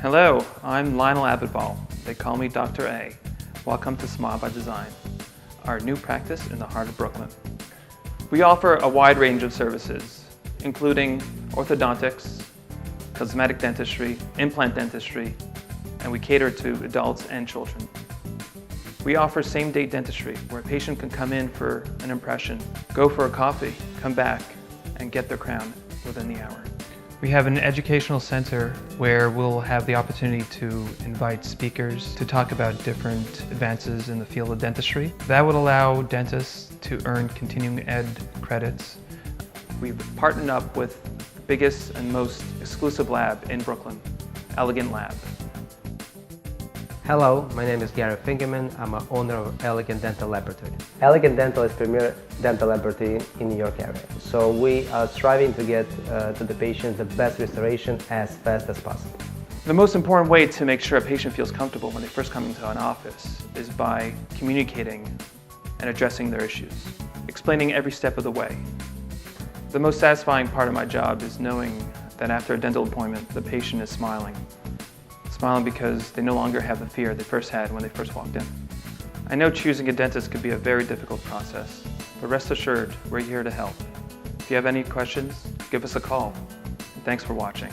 Hello, I'm Lionel Abitbol. They call me Dr. A. Welcome to Smile by Design, our new practice in the heart of Brooklyn. We offer a wide range of services, including orthodontics, cosmetic dentistry, implant dentistry, and we cater to adults and children. We offer same-day dentistry, where a patient can come in for an impression, go for a coffee, come back, and get their crown within the hour. We have an educational center where we'll have the opportunity to invite speakers to talk about different advances in the field of dentistry. That would allow dentists to earn continuing ed credits. We've partnered up with the biggest and most exclusive lab in Brooklyn, Elegant Lab. Hello, my name is Gary Fingerman. I'm an owner of Elegant Dental Laboratory. Elegant Dental is premier dental laboratory in New York area. So we are striving to get to the patient the best restoration as fast as possible. The most important way to make sure a patient feels comfortable when they first come into an office is by communicating and addressing their issues, explaining every step of the way. The most satisfying part of my job is knowing that after a dental appointment, the patient is smiling. Smiling because they no longer have the fear they first had when they first walked in. I know choosing a dentist could be a very difficult process, but rest assured, we're here to help. If you have any questions, give us a call. And thanks for watching.